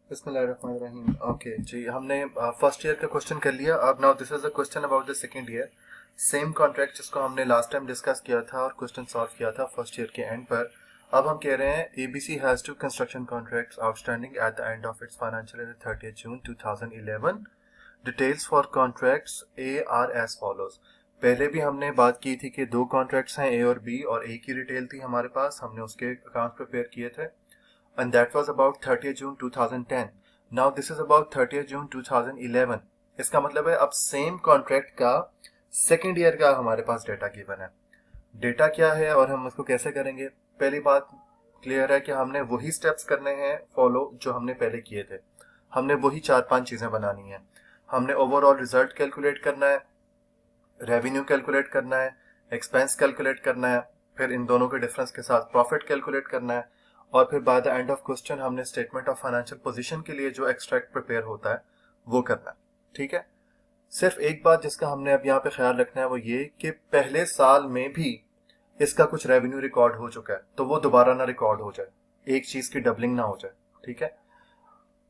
बिस्मिल्लाहिर्रहमानिर्रहीम। ओके जी, हमने first year का क्वेश्चन कर लिया। अब now this is a question about the second year. Same contract जिसको हमने लास्ट टाइम डिस्कस किया था और क्वेश्चन सॉल्व किया था फर्स्ट ईयर के एंड पर। अब हम कह रहे हैं ABC has two construction contracts outstanding at the end of its financial year 30 June 2011। Details for contracts are as follows. पहले भी हमने बात की थी कि दो कॉन्ट्रैक्ट्स हैं, ए और बी, और ए की डिटेल थी हमारे पास, हमने उसके अकाउंट प्रिपेयर किए थे and that was about 30th June 2010. Now this is about 30th June 2011. इसका मतलब है अब सेम कॉन्ट्रैक्ट का सेकेंड ईयर का हमारे पास डेटा गिवन है। डेटा क्या है और हम उसको कैसे करेंगे? पहली बात क्लियर है कि हमने वही स्टेप्स करने हैं फॉलो जो हमने पहले किए थे। हमने वही 4-5 चीजें बनानी है। हमने ओवरऑल रिजल्ट कैलकुलेट करना है, रेवेन्यू कैलकुलेट करना है, एक्सपेंस कैलकुलेट करना है, फिर इन दोनों के डिफरेंस के साथ प्रॉफिट कैलकुलेट करना है, और फिर by the end of question हमने स्टेटमेंट ऑफ फाइनेंशियल पोजीशन के लिए जो एक्सट्रैक्ट प्रिपेयर होता है वो करना है। ठीक है। सिर्फ एक बात जिसका हमने अब यहाँ पे ख्याल रखना है वो ये कि पहले साल में भी इसका कुछ रेवेन्यू रिकॉर्ड हो चुका है तो वो दोबारा ना रिकॉर्ड हो जाए, एक चीज की डबलिंग ना हो जाए। ठीक है।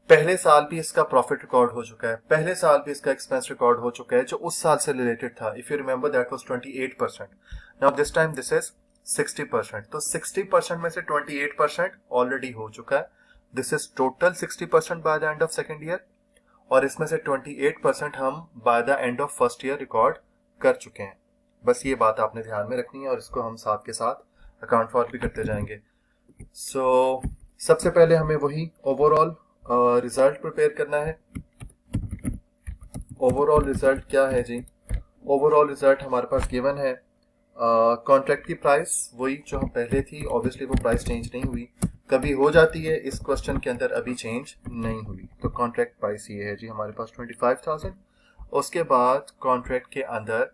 पहले साल भी इसका प्रॉफिट रिकॉर्ड हो चुका है, पहले साल भी इसका एक्सपेंस रिकॉर्ड हो चुका है जो उस साल से रिलेटेड था। If you remember that was 28%। Now this time this is 60%। तो 60% में से 28% ऑलरेडी हो चुका है। This is total 60% by the end of second year, और इसमें से 28% हम by the end of first year record कर चुके हैं। बस ये बात आपने ध्यान में रखनी है और इसको हम साथ के साथ अकाउंट फॉर भी करते जाएंगे। सबसे पहले हमें वही ओवरऑल रिजल्ट प्रिपेयर करना है। ओवरऑल रिजल्ट क्या है जी? ओवरऑल रिजल्ट हमारे पास गिवन है। कॉन्ट्रैक्ट की प्राइस वही जो हम पहले थी, ऑब्वियसली वो प्राइस चेंज नहीं हुई, कभी हो जाती है, इस क्वेश्चन के अंदर अभी चेंज नहीं हुई। तो कॉन्ट्रैक्ट प्राइस ये है जी हमारे पास 25,000। उसके बाद कॉन्ट्रैक्ट के अंदर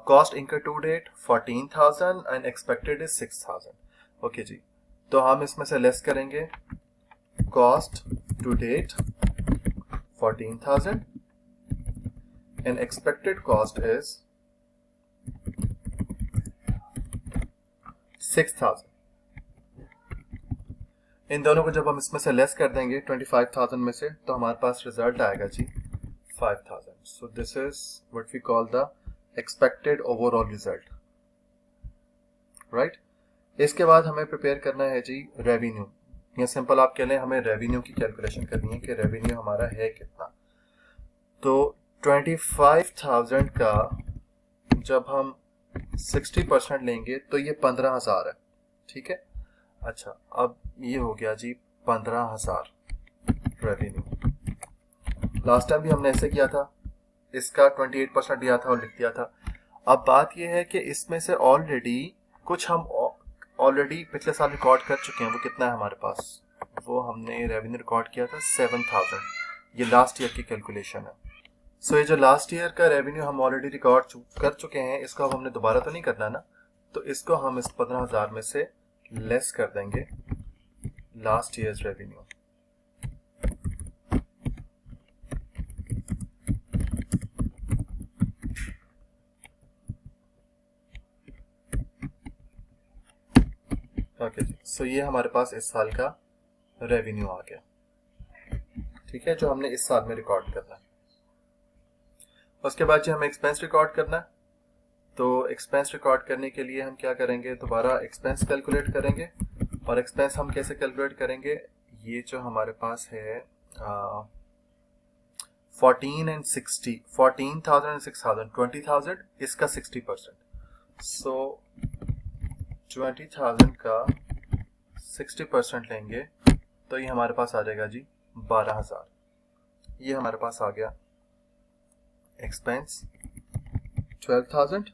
cost incurred to date 14,000 and expected is 6,000। Okay जी, तो हम इसमें से लेस करेंगे cost to date 14,000 and expected cost is 6,000। इन दोनों को जब हम इसमें से लेस कर देंगे 25,000 में से तो हमारे पास रिजल्ट आएगा जी 5,000। So this is what we call the expected overall result, right. इसके बाद हमें प्रिपेयर करना है जी रेवेन्यू, या सिंपल आप कह लें हमें रेवेन्यू की कैलकुलेशन करनी है कि रेवेन्यू हमारा है कितना। तो 25,000 का जब हम 60% लेंगे तो ये 15,000 है। ठीक है। अच्छा, अब ये हो गया जी 15,000 रेवेन्यू। लास्ट टाइम भी हमने ऐसे किया था, इसका 28% लिया था और लिख दिया था। अब बात ये है कि इसमें से ऑलरेडी कुछ हम ऑलरेडी पिछले साल रिकॉर्ड कर चुके हैं। वो कितना है हमारे पास? वो हमने रेवेन्यू रिकॉर्ड किया था 7,000। ये लास्ट ईयर की कैलकुलेशन है। सो ये जो लास्ट ईयर का रेवेन्यू हम ऑलरेडी रिकॉर्ड कर चुके हैं, इसको अब हमने दोबारा तो नहीं करना ना, तो इसको हम इस 15,000 में से लेस कर देंगे लास्ट ईयर्स रेवेन्यू। ओके जी, सो ये हमारे पास इस साल का रेवेन्यू आ गया। ठीक है, जो हमने इस साल में रिकॉर्ड करना है। उसके बाद जो हमें एक्सपेंस रिकॉर्ड करना है, तो एक्सपेंस रिकॉर्ड करने के लिए हम क्या करेंगे, दोबारा एक्सपेंस कैलकुलेट करेंगे। और एक्सपेंस हम कैसे कैलकुलेट करेंगे? ये जो हमारे पास है 14 एंड 60, 14,000 एंड 6,000, 20,000, इसका 60%। सो 20,000 का 60% लेंगे तो ये हमारे पास आ जाएगा जी 12,000। ये हमारे पास आ गया एक्सपेंस 12,000।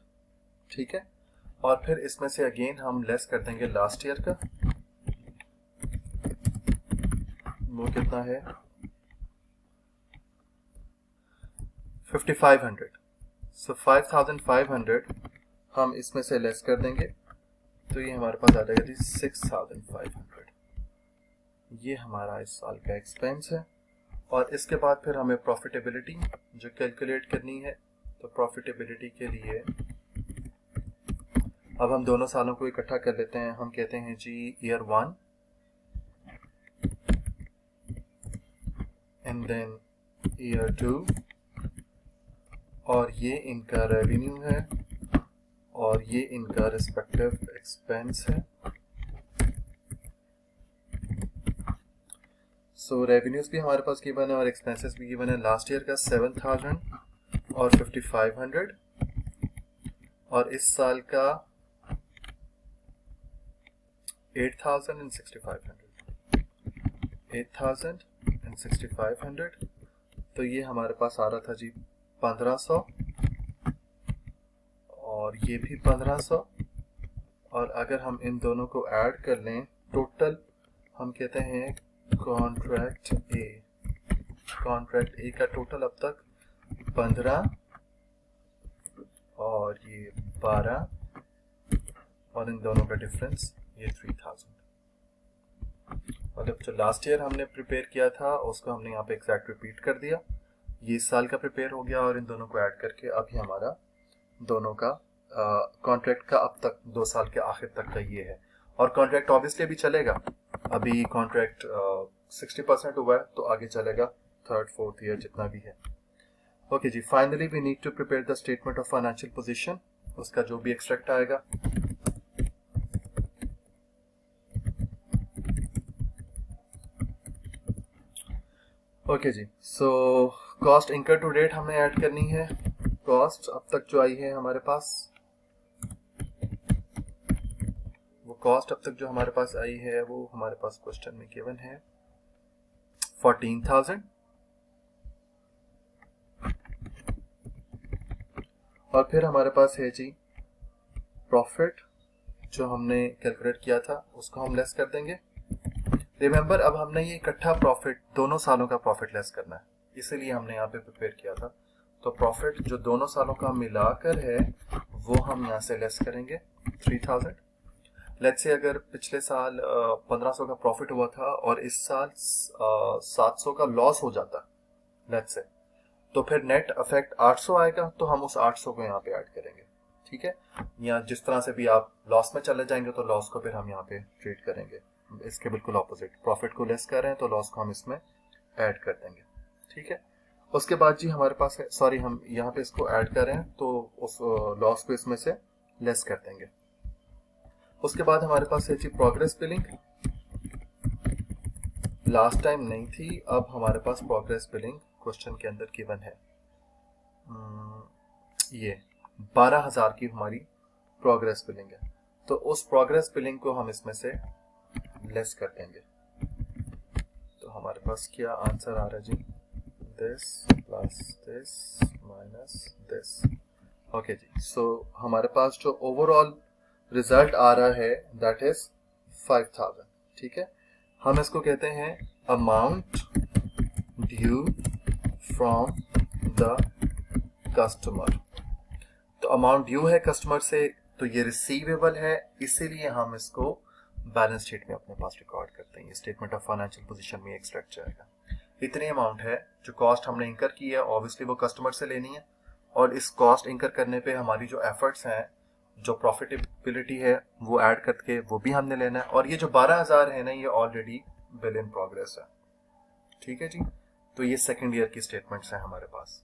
ठीक है। और फिर इसमें से अगेन हम लेस कर देंगे लास्ट ईयर का, वो कितना है 5,500। सो 5,500 हम इसमें से लेस कर देंगे तो ये हमारे पास आ जाएगा जी 6,500। ये हमारा इस साल का एक्सपेंस है। और इसके बाद फिर हमें प्रॉफिटेबिलिटी जो कैलकुलेट करनी है, तो प्रॉफिटेबिलिटी के लिए अब हम दोनों सालों को इकट्ठा कर लेते हैं। हम कहते हैं जी ईयर 1 एंड देन ईयर 2, और ये इनका रेवेन्यू है और ये इनका रिस्पेक्टिव एक्सपेंस है। सो रेवेन्यूज भी हमारे पास गिवन है और एक्सपेंसेस भी गिवन है। लास्ट ईयर का 7000 और 5500, और इस साल का 8000 and 6500, 8000 and 6500। तो ये हमारे पास आ रहा था जी 1500, और ये भी 1500, और अगर हम इन दोनों को ऐड कर लें टोटल हम कहते हैं कॉन्ट्रैक्ट ए का टोटल अब तक 15 और ये 12, और इन दोनों का डिफरेंस ये 3000। मतलब जो लास्ट ईयर हमने प्रिपेयर किया था उसको हमने यहाँ पे एग्जैक्ट रिपीट कर दिया, ये इस साल का प्रिपेयर हो गया, और इन दोनों को ऐड करके अभी हमारा दोनों का कॉन्ट्रैक्ट का अब तक 2 साल के आखिर तक का ये है। और कॉन्ट्रैक्ट ऑब्वियसली अभी चलेगा, अभी कॉन्ट्रैक्ट 60% हुआ है तो आगे चलेगा 3rd 4th ईयर जितना भी है। Okay ji, finally we need to prepare the statement of financial position, उसका जो भी एक्सट्रैक्ट आएगा। Okay ji, so cost incurred to date हमें ऐड करनी है। कॉस्ट अब तक जो आई है हमारे पास, वो कॉस्ट अब तक जो हमारे पास आई है वो हमारे पास क्वेश्चन में गिवन है 14,000, और फिर हमारे पास है जी प्रॉफिट जो हमने कैलकुलेट किया था उसको हम लेस कर देंगे। रिमेंबर अब हमने ये इकट्ठा प्रॉफिट दोनों सालों का प्रॉफिट लेस करना है, इसीलिए हमने यहाँ पे प्रिपेयर किया था। तो प्रॉफिट जो दोनों सालों का मिलाकर है वो हम यहाँ से लेस करेंगे 3000। लेट्स से अगर पिछले साल 1500 का प्रॉफिट हुआ था और इस साल 700 का लॉस हो जाता लेट्स से, तो फिर नेट इफेक्ट 800 आएगा, तो हम उस 800 को यहाँ पे ऐड करेंगे। ठीक है, या जिस तरह से भी आप लॉस में चले जाएंगे तो लॉस को फिर हम यहाँ पे ट्रीट करेंगे, इसके बिल्कुल ऑपोजिट, प्रॉफिट को लेस कर रहे हैं तो लॉस को हम इसमें ऐड कर देंगे। ठीक है, उसके बाद जी हमारे पास है, सॉरी हम यहाँ पे इसको ऐड कर रहे हैं तो उस लॉस को इसमें से लेस कर देंगे। उसके बाद हमारे पास है जी प्रोग्रेस बिलिंग, लास्ट टाइम नहीं थी, अब हमारे पास प्रोग्रेस बिलिंग क्वेश्चन के अंदर गिवन है। ये 12,000 की हमारी प्रोग्रेस बिलिंग है, तो उस प्रोग्रेस बिलिंग को हम इसमें से लेस कर देंगे। तो हमारे पास क्या आंसर आ रहा है जी, this plus this minus this. Okay ji, so हमारे पास जो ओवरऑल रिजल्ट आ रहा है दैट इज 5000। ठीक है, हम इसको कहते हैं amount due from the customer. तो अमाउंट ड्यू है कस्टमर से, तो ये रिसीवेबल है, इसीलिए हम इसको बैलेंस शीट में अपने पास रिकॉर्ड करते हैं। ये स्टेटमेंट ऑफ फाइनेंशियल पोजीशन में एक्सट्रैक्ट जाएगा। इतनी अमाउंट है जो कॉस्ट हमने इंकर की है, ऑब्वियसली वो कस्टमर से लेनी है, और इस कॉस्ट इंकर करने पे हमारी जो एफर्ट्स हैं, जो प्रॉफिटेबिलिटी है वो ऐड करके वो भी हमने लेना है। और ये जो 12,000 है ना, ये ऑलरेडी बिल इन प्रोग्रेस है। ठीक है जी, तो ये सेकेंड ईयर की स्टेटमेंट्स हैं हमारे पास।